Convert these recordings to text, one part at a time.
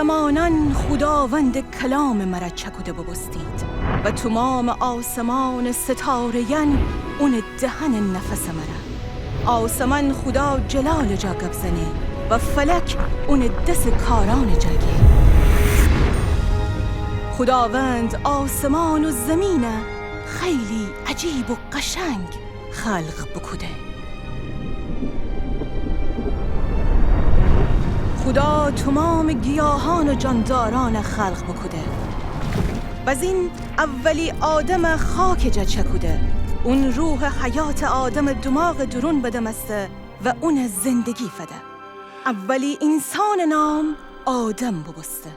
آسمانان خداوند کلام مرا چکوده ببستید و تمام آسمان ستاره‌ین اون دهن نفس مرا. آسمان خدا جلال جا گبزنه و فلک اون دست کاران جگه. خداوند آسمان و زمینه خیلی عجیب و قشنگ خلق بکوده. خدا تمام گیاهان و جانداران خلق بکوده. باز این اولی آدم خاک جا چکوده. اون روح حیات آدم دماغ درون بدمسته و اون زندگی فده. اولی انسان نام آدم ببسته.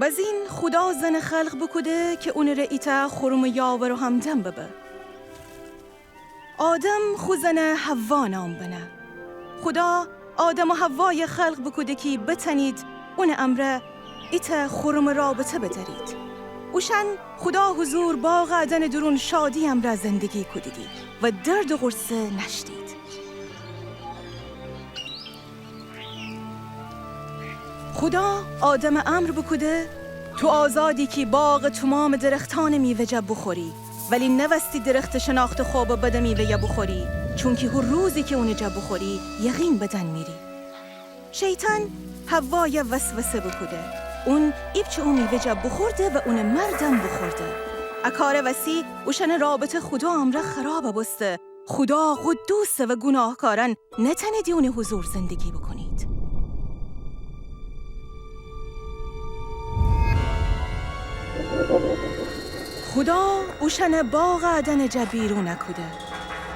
باز این خدا زن خلق بکوده که اون رئیتا خورم یاور و همدم ببه. آدم خوزن حوا نام بنه. خدا آدم و حوای خلق بکوده که بتنید اون امره ایتا خورم رابطه بدارید. اوشن خدا حضور با غدن درون شادی امره زندگی کدیدی و درد و غرصه نشدید. خدا آدم امر بکوده تو آزادی که باغ تمام درختان میوه جب بخوری، ولی نوستی درخت شناخت خواب و بده میوه بخوری، چون که هر روزی که اون جب بخوری یقین بدن میری. شیطان حوای وسوسه بکوده. اون ایبچه اون میوه جب بخورده و اون مردم بخورده. اکار وسی اوشن رابطه خدا امره خراب بسته. خدا قدوسه و گناهکارن نتندی اون حضور زندگی بکنید. خدا اوشن باغ عدن جا بیرون نکوده،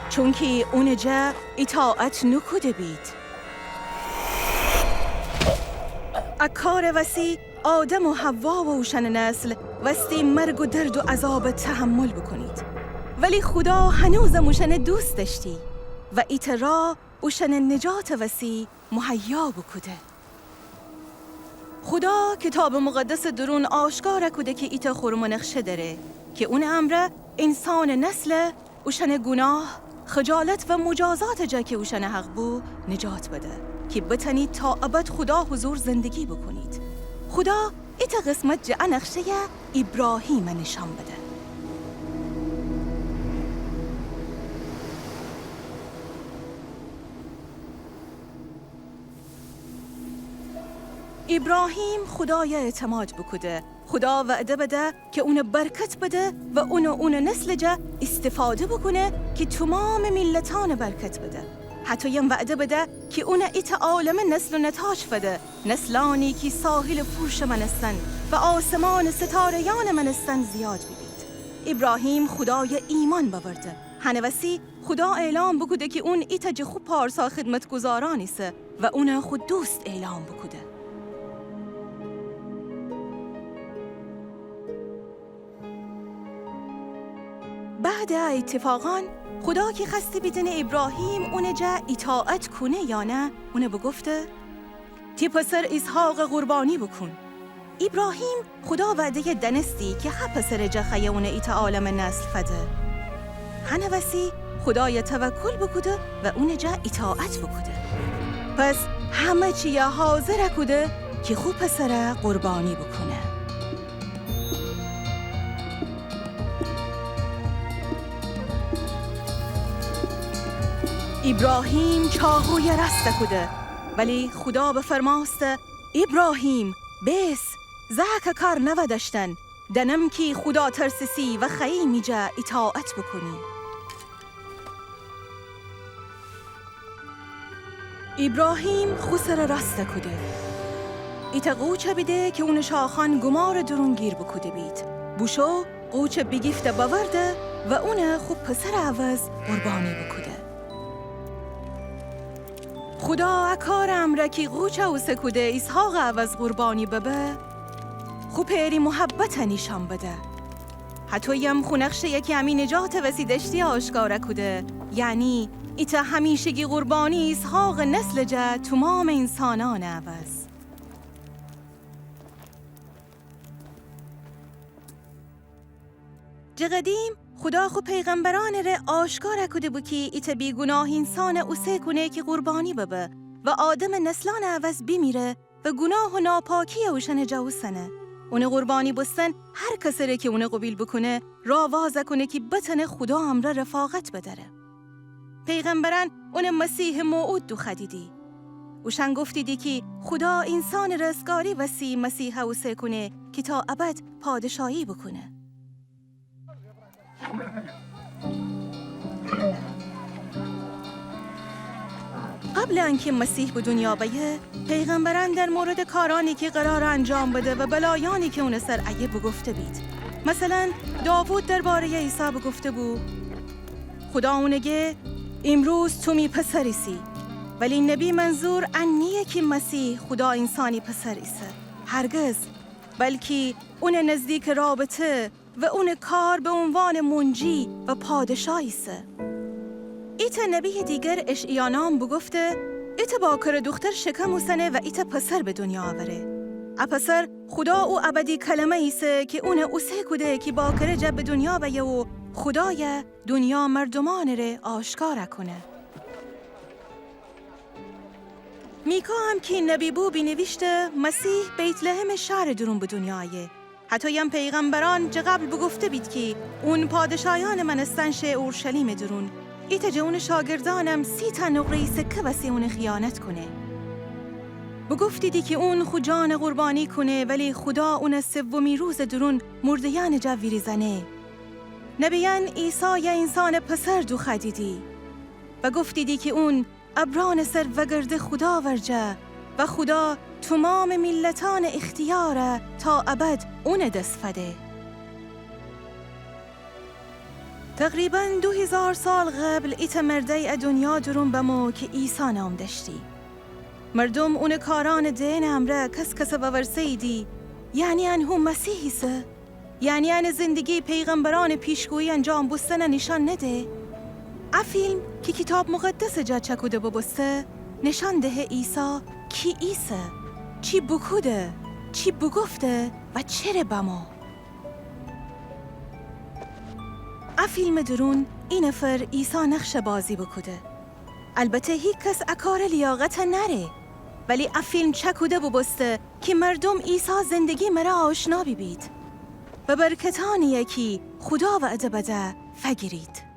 چون که اون جا اطاعت نکوده بید. اکار وسی آدم و حوا و اوشن نسل وستی مرگ و درد و عذاب تحمل بکنید، ولی خدا هنوزم اوشن دوست داشتی و ایت را اوشن نجات وسی مهیا بکوده. خدا کتاب مقدس درون آشکار کده که ایت خورم و نقشه داره که اون امره انسان نسل اوشن گناه، خجالت و مجازات جا که اوشن حق بو نجات بده که بتنید تا ابد خدا حضور زندگی بکنید. خدا ایت قسمت جا نقشه ابراهیم نشان بده. ابراهیم خدای اعتماد بکده. خدا وعده بده که اون برکت بده و اون نسل جا استفاده بکنه که تمام ملتان برکت بده. حتی یم وعده بده که اون ایت عالم نسل و نتاج بده، نسلانی که ساحل فرش منستن و آسمان ستاره‌یان منستن زیاد ببید. ابراهیم خدای ایمان باورده. هنوسی خدا اعلام بکده که اون ایت جا خوب پارسا خدمتگزارانیسه و اون خود دوست اعلام بکده. بعد اتفاقان خدا که خسته بیدن ابراهیم اون جا اطاعت کنه یا نه، اونه بگفته تی پسر اسحاق قربانی بکن. ابراهیم خدا وعده دنستی که پسر جا خیه اون ایت عالم نسل فده. هنوسی خدای توکل بکده و اون جا اطاعت بکده. پس همه چیه حاضر کده که خوب پسر قربانی بکنه. ابراهیم چاقوی رسته کده، ولی خدا بفرماسته ابراهیم بس زهک کار نودشتن دنم کی خدا ترسسی و خیمی جا اطاعت بکنی. ابراهیم خسر رسته کده. ایتا قوچه بیده که اون شاخان گمار درون گیر بکده بید. بوشو قوچه بگیفته باورده و اون خوب پسر عوض قربانی بکده. خدا اکار امره که قوچه او سکوده اسحاق عوض قربانی ببه خوب پیری محبت نشان بده. حتی یم خونخشه یکی همی نجات وسیدشتی آشکاره کده، یعنی ایتا همیشگی قربانی اسحاق نسل جا تمام انسانان عوض. قدیم خدا خو پیغمبران ره آشکار کده بو که ایت بیگناه انسان اوسه کنه که قربانی ببه و آدم نسلان عوض بمیره و گناه و ناپاکی اوشن جوسنه. اون قربانی بستن هر کسره که اون قبیل بکنه را وازه کنه که بتنه خدا امره رفاقت بداره. پیغمبران اون مسیح موعود دو خدیدی. وشن گفتیدی که خدا انسان رستگاری وسی مسیح اوسه کنه که تا ابد پادشاهی بکنه. قبل اینکه مسیح به دنیا بیه، پیغمبران در مورد کارانی که قرار انجام بده و بلایانی که اون سر ایه بگفته بید. مثلا داوود درباره عیسی بگفته بود خدا اونگه امروز تو می پسریسی، ولی نبی منظور انیه که مسیح خدا انسانی پسریسه، هرگز، بلکه اون نزدیک رابطه و اون کار به عنوان منجی و پادشاهیسه. ایت نبی دیگر اشعیانام بگفته ایت باکر دختر شکم و سنه و ایت پسر به دنیا آوره. پسر خدا او ابدی کلمه ایسه که اون اوسه کده که باکر جب به دنیا بیه و خدای دنیا مردمان ره آشکار کنه. میکا هم که نبی بو بینویشته مسیح بیت لحم شهر درون به دنیایه. حتی یم پیغمبران جه قبل بگفته بید که اون پادشاهان منستنش اورشلیم درون. ایت جون شاگردانم 30 تا نقره سکه وسی اون خیانت کنه. بگفتیدی که اون خود جان قربانی کنه ولی خدا اون سومی روز درون مردیان جویری زنه. نبیان عیسی یا انسان پسر دو خدیدی و گفتیدی که اون ابران سر وگرد خدا ورجه و خدا تمام ملتان اختیاره تا ابد اون دست فده. تقریباً 2000 سال قبل ایت مرده دنیا درون بمو که عیسی نام داشتی. مردم اون کاران دین امره کس و ورسه دی، یعنی انهو مسیحی سه، یعنی ان زندگی پیغمبران پیشگویی انجام بستن نشان نده. فیلم که کتاب مقدس جا چکوده ببسته نشان ده عیسی کی ایسه، چی بکوده، چی بگفته و چره بما. فیلم درون این نفر عیسی نقش بازی بکوده. البته هیچ کس اکار لیاقت نره، ولی فیلم چکوده ببسته که مردم عیسی زندگی مرا آشنا بید و برکتانیه که خدا و ادبده فگرید.